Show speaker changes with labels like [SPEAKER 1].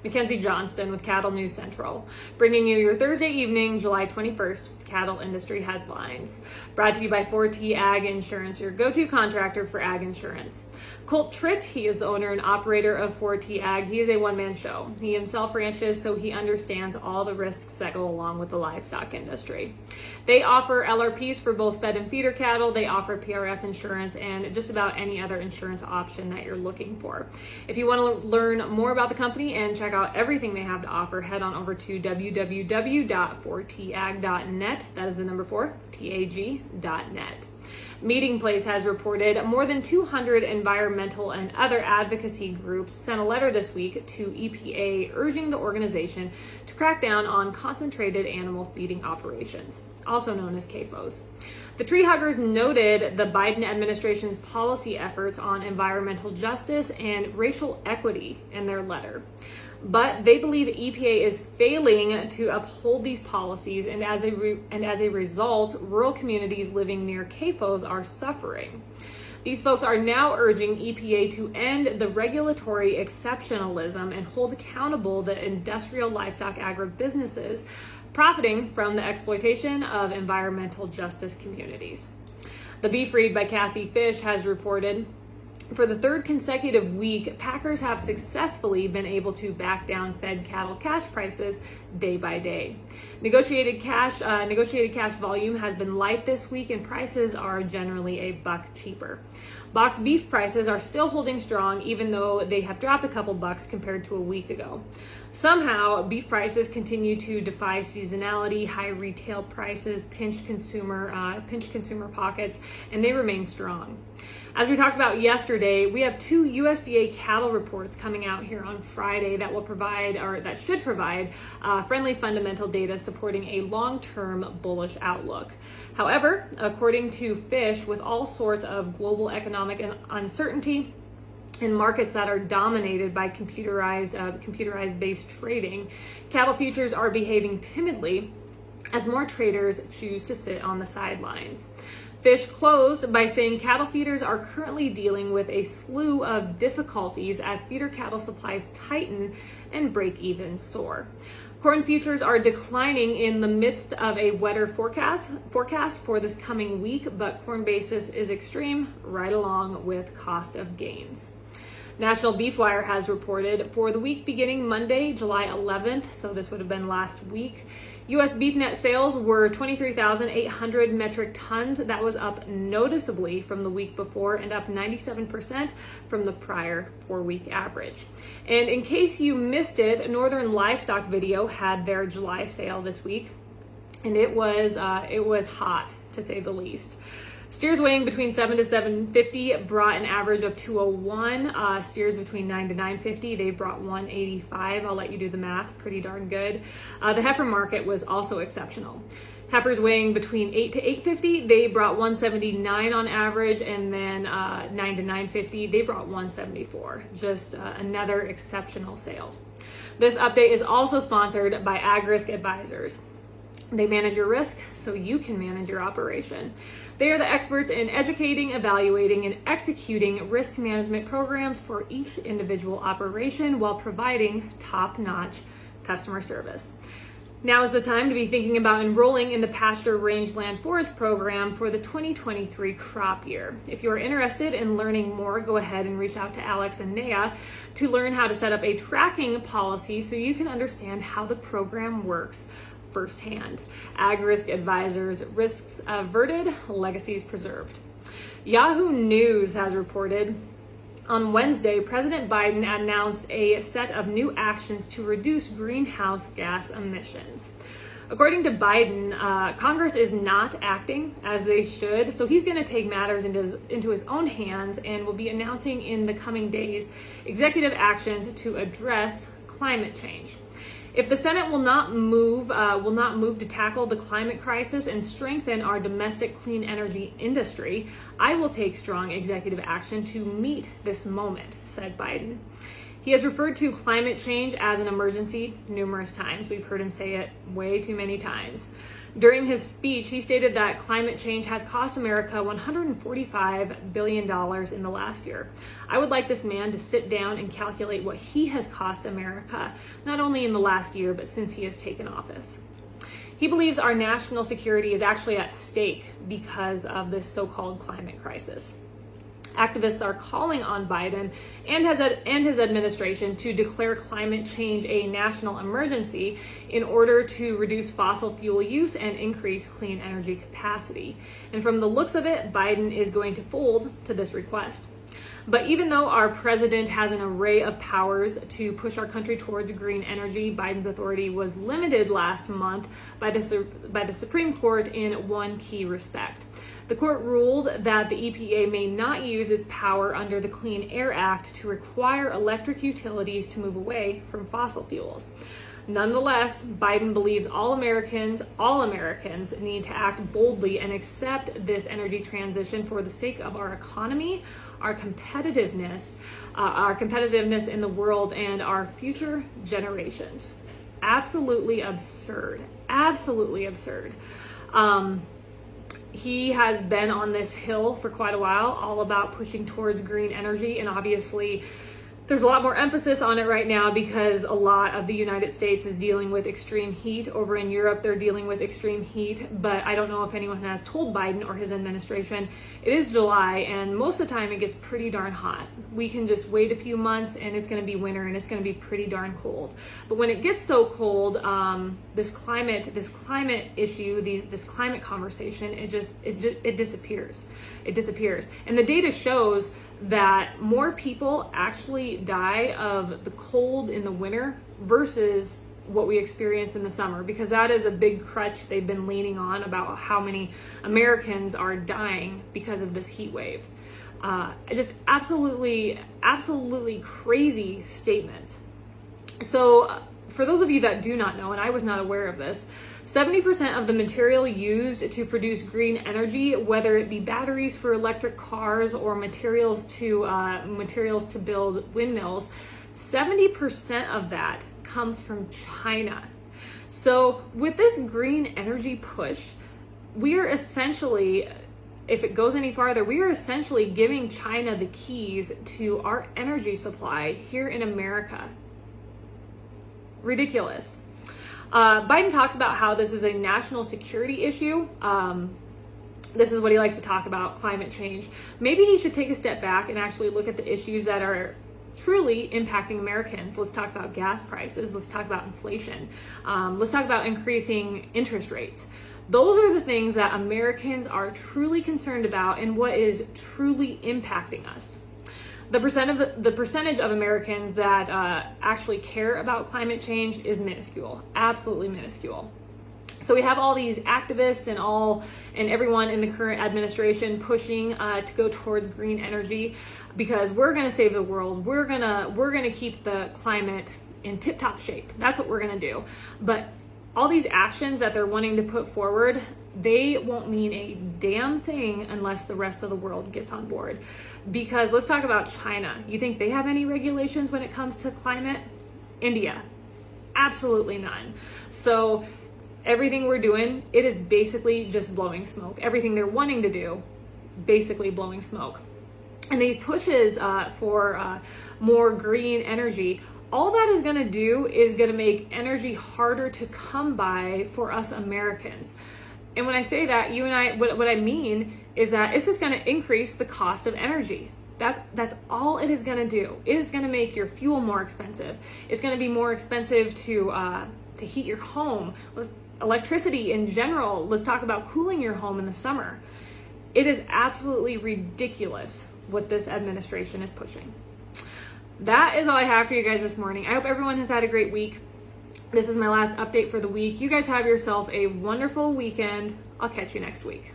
[SPEAKER 1] Mackenzie Johnston with Cattle News Central, bringing you your Thursday evening, July 21st, cattle industry headlines. Brought to you by 4T Ag Insurance, your go-to contractor for ag insurance. Colt Tritt, he is the owner and operator of 4T Ag. He is a one-man show. He himself ranches, so he understands all the risks that go along with the livestock industry. They offer LRPs for both fed and feeder cattle. They offer PRF insurance and just about any other insurance option that you're looking for. If you want to learn more about the company and check out everything they have to offer, head on over to www.4tag.net. That is the number 4, TAG.net. Meeting Place has reported more than 200 environmental and other advocacy groups sent a letter this week to EPA urging the organization to crack down on concentrated animal feeding operations, also known as CAFOs. The tree huggers noted the Biden administration's policy efforts on environmental justice and racial equity in their letter. But they believe EPA is failing to uphold these policies, and as a result, rural communities living near CAFOs are suffering. These folks are now urging EPA to end the regulatory exceptionalism and hold accountable the industrial livestock agribusinesses profiting from the exploitation of environmental justice communities. The Beef Read by Cassie Fish has reported, for the third consecutive week, packers have successfully been able to back down fed cattle cash prices day by day. Negotiated cash volume has been light this week, and prices are generally $1 cheaper. Boxed beef prices are still holding strong, even though they have dropped a couple bucks compared to a week ago. Somehow, beef prices continue to defy seasonality, high retail prices, pinched consumer pockets, and they remain strong. As we talked about yesterday, we have 2 USDA cattle reports coming out here on Friday that should provide friendly fundamental data supporting a long-term bullish outlook. However, according to Fish, with all sorts of global economic uncertainty in markets that are dominated by computerized-based trading, cattle futures are behaving timidly as more traders choose to sit on the sidelines. Fish closed by saying cattle feeders are currently dealing with a slew of difficulties as feeder cattle supplies tighten and break-even soar. Corn futures are declining in the midst of a wetter forecast for this coming week, but corn basis is extreme, right along with cost of gains. National Beef Wire has reported for the week beginning Monday, July 11th, so this would have been last week, U.S. beef net sales were 23,800 metric tons. That was up noticeably from the week before and up 97% from the prior 4-week average. And in case you missed it, Northern Livestock Video had their July sale this week, and it was hot, to say the least. Steers weighing between 7 to 750 brought an average of 201. Steers between 9 to 950, they brought 185. I'll let you do the math, pretty darn good. The heifer market was also exceptional. Heifers weighing between 8 to 850, they brought 179 on average, and then 9 to 950, they brought 174. Just another exceptional sale. This update is also sponsored by AgRisk Advisors. They manage your risk so you can manage your operation. They are the experts in educating, evaluating, and executing risk management programs for each individual operation while providing top-notch customer service. Now is the time to be thinking about enrolling in the Pasture Rangeland Forage program for the 2023 crop year. If you are interested in learning more, go ahead and reach out to Alex and Naya to learn how to set up a tracking policy so you can understand how the program works firsthand. AgRisk Advisors, risks averted, legacies preserved. Yahoo News has reported on Wednesday, President Biden announced a set of new actions to reduce greenhouse gas emissions. According to Biden, Congress is not acting as they should, so he's going to take matters into his own hands and will be announcing in the coming days executive actions to address climate change. If the Senate will not move to tackle the climate crisis and strengthen our domestic clean energy industry, I will take strong executive action to meet this moment, said Biden. He has referred to climate change as an emergency numerous times. We've heard him say it way too many times. During his speech, he stated that climate change has cost America $145 billion in the last year. I would like this man to sit down and calculate what he has cost America, not only in the last year, but since he has taken office. He believes our national security is actually at stake because of this so-called climate crisis. Activists are calling on Biden and his administration to declare climate change a national emergency in order to reduce fossil fuel use and increase clean energy capacity. And from the looks of it, Biden is going to fold to this request. But even though our president has an array of powers to push our country towards green energy, Biden's authority was limited last month by the Supreme Court in one key respect. The court ruled that the EPA may not use its power under the Clean Air Act to require electric utilities to move away from fossil fuels. Nonetheless, Biden believes all Americans need to act boldly and accept this energy transition for the sake of our economy, our competitiveness in the world, and our future generations. Absolutely absurd. Absolutely absurd. He has been on this hill for quite a while, all about pushing towards green energy, and obviously there's a lot more emphasis on it right now because a lot of the United States is dealing with extreme heat. Over in Europe, they're dealing with extreme heat, but I don't know if anyone has told Biden or his administration. It is July, and most of the time it gets pretty darn hot. We can just wait a few months and it's going to be winter and it's going to be pretty darn cold. But when it gets so cold, this climate issue, this climate conversation, it disappears. It disappears. And the data shows that more people actually die of the cold in the winter versus what we experience in the summer, because that is a big crutch they've been leaning on about how many Americans are dying because of this heat wave. Just absolutely crazy statements. So for those of you that do not know, and I was not aware of this, 70% of the material used to produce green energy, whether it be batteries for electric cars or materials to build windmills, 70% of that comes from China. So with this green energy push, we are essentially, if it goes any farther, we are essentially giving China the keys to our energy supply here in America. Ridiculous. Biden talks about how this is a national security issue. This is what he likes to talk about, climate change. Maybe he should take a step back and actually look at the issues that are truly impacting Americans. Let's talk about gas prices. Let's talk about inflation. Let's talk about increasing interest rates. Those are the things that Americans are truly concerned about and what is truly impacting us. The percentage of Americans that actually care about climate change is minuscule, absolutely minuscule. So we have all these activists and everyone in the current administration pushing to go towards green energy because we're going to save the world. We're gonna keep the climate in tip-top shape. That's what we're going to do. But all these actions that they're wanting to put forward, they won't mean a damn thing unless the rest of the world gets on board. Because let's talk about China. You think they have any regulations when it comes to climate? India, absolutely none. So everything we're doing, it is basically just blowing smoke. Everything they're wanting to do, basically blowing smoke. And these pushes for more green energy, all that is going to do is going to make energy harder to come by for us Americans. And when I say that, what I mean is that it's just going to increase the cost of energy. That's all it is going to do. It is going to make your fuel more expensive. It's going to be more expensive to heat your home. Electricity in general. Let's talk about cooling your home in the summer. It is absolutely ridiculous what this administration is pushing. That is all I have for you guys this morning. I hope everyone has had a great week. This is my last update for the week. You guys have yourself a wonderful weekend. I'll catch you next week.